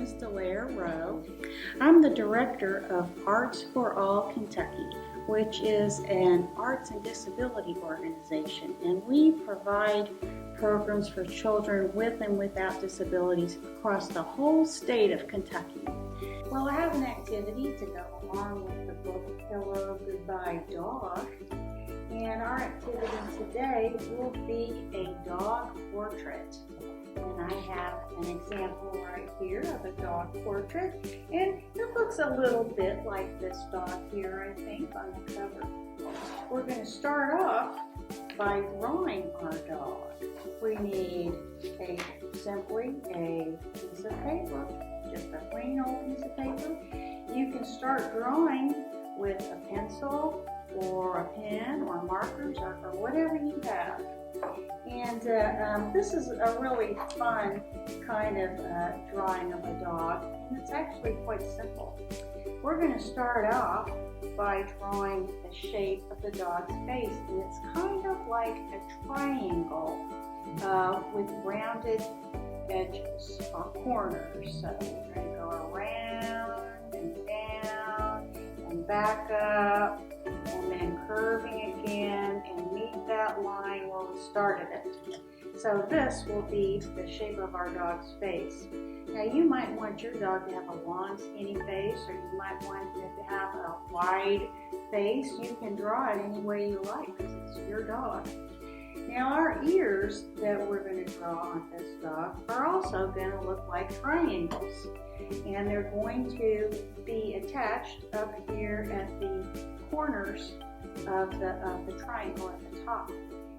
is Delaire Rowe. I'm the director of Arts for All Kentucky, which is an arts and disability organization, and we provide programs for children with and without disabilities across the whole state of Kentucky. Well, I have an activity to go along with the book Hello, Goodbye, Dog. And our activity today will be a dog portrait. And I have an example right here of a dog portrait. And it looks a little bit like this dog here, I think, on the cover. We're going to start off by drawing our dog. We need simply a piece of paper, just a plain old piece of paper. You can start drawing with a pencil or a pen or markers or whatever you have. And this is a really fun kind of drawing of a dog, and it's actually quite simple. We're going to start off by drawing the shape of the dog's face, and it's kind of like a triangle with rounded edges or corners. So we're going to go around and down and back up, and then curving again and meet that line where we started it. So this will be the shape of our dog's face. Now you might want your dog to have a long skinny face, or you might want it to have a wide face. You can draw it any way you like because it's your dog. Now our ears that we're going to draw on this dog are also going to look like triangles, and they're going to be attached up here at the corners of the triangle at the top.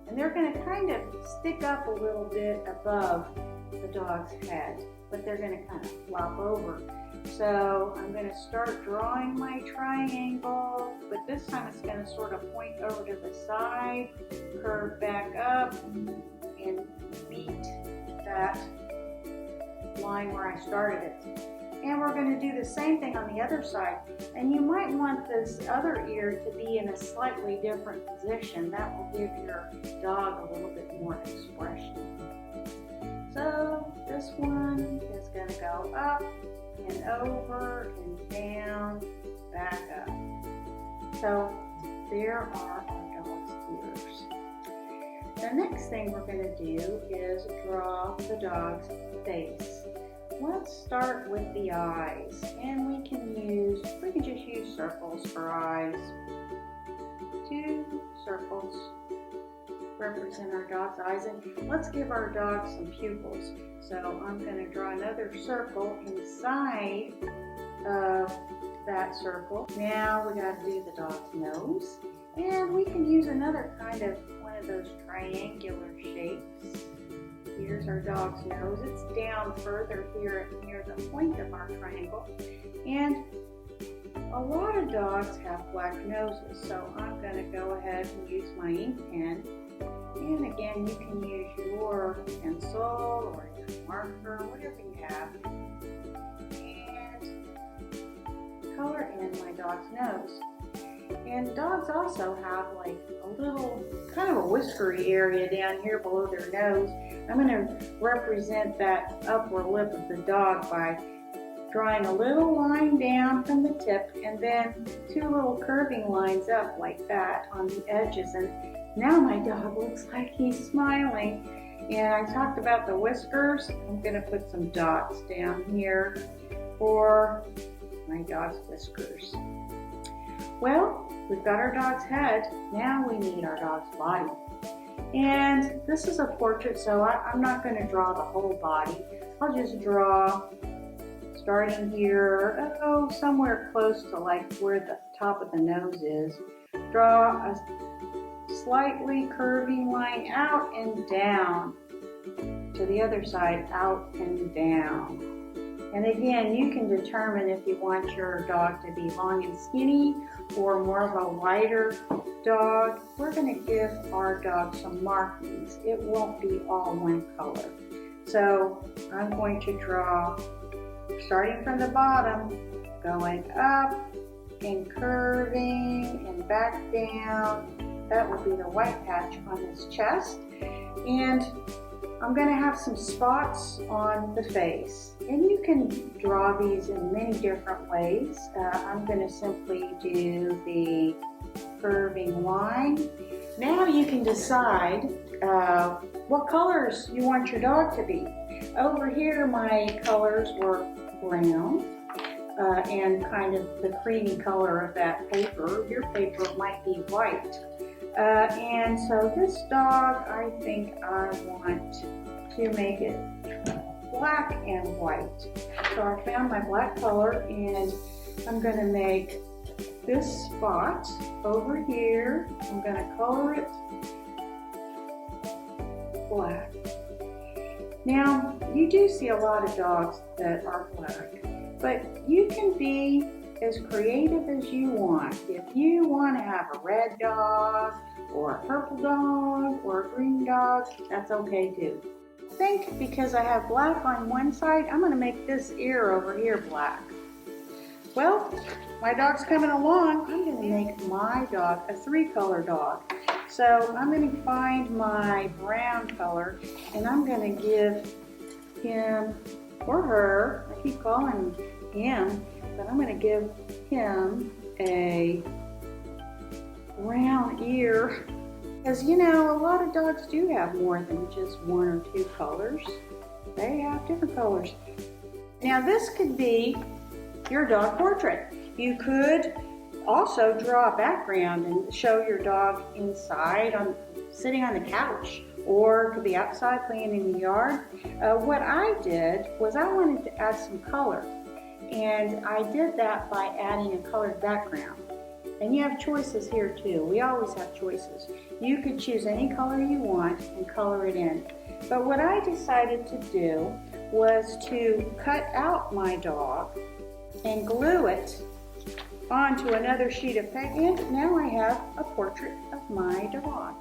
And they're going to kind of stick up a little bit above the dog's head, but they're going to kind of flop over. So I'm going to start drawing my triangle, but this time it's going to sort of point over to the side, curve back up, and meet that line where I started it. And we're going to do the same thing on the other side. And you might want this other ear to be in a slightly different position. That will give your dog a little bit more expression. So this one is going to go up and over and down, back up. So there are our dog's ears. The next thing we're going to do is draw the dog's face. Let's start with the eyes, and we can just use circles for eyes. 2 circles represent our dog's eyes, and let's give our dog some pupils. So I'm going to draw another circle inside of that circle. Now we got to do the dog's nose, and we can use another kind of one of those triangular shapes. Here's our dog's nose. It's down further here near the point of our triangle. And a lot of dogs have black noses, so I'm going to go ahead and use my ink pen. And again, you can use your pencil or your marker, whatever you have, and color in my dog's nose. And dogs also have like a little kind of a whiskery area down here below their nose. I'm going to represent that upper lip of the dog by drawing a little line down from the tip and then 2 little curving lines up like that on the edges. And now my dog looks like he's smiling. And I talked about the whiskers. I'm going to put some dots down here for my dog's whiskers. Well, we've got our dog's head. Now we need our dog's body. And this is a portrait, so I'm not going to draw the whole body. I'll just draw, starting here, somewhere close to like where the top of the nose is. Draw a slightly curving line out and down to the other side, out and down. And again, you can determine if you want your dog to be long and skinny or more of a wider dog. We're going to give our dog some markings. It won't be all one color. So I'm going to draw, starting from the bottom, going up and curving and back down. That will be the white patch on his chest. And I'm going to have some spots on the face, and you can draw these in many different ways. I'm going to simply do the curving line. Now you can decide what colors you want your dog to be. Over here my colors were brown and kind of the creamy color of that paper. Your paper might be white. And so this dog, I think I want to make it black and white. So I found my black color, and I'm going to make this spot over here. I'm going to color it black. Now, you do see a lot of dogs that are black, but you can be as creative as you want. If you want to have a red dog, or a purple dog, or a green dog, that's okay too. I think because I have black on one side, I'm going to make this ear over here black. Well, my dog's coming along. I'm going to make my dog a 3-color dog. So I'm going to find my brown color, and I'm going to give him or her, I keep calling him, but I'm going to give him a brown ear. Because you know, a lot of dogs do have more than just 1 or 2 colors. They have different colors. Now this could be your dog portrait. You could also draw a background and show your dog inside, sitting on the couch, or it could be outside playing in the yard. What I did was I wanted to add some color, and I did that by adding a colored background. And you have choices here too. We always have choices. You could choose any color you want and color it in. But what I decided to do was to cut out my dog and glue it onto another sheet of paper. And now I have a portrait of my dog.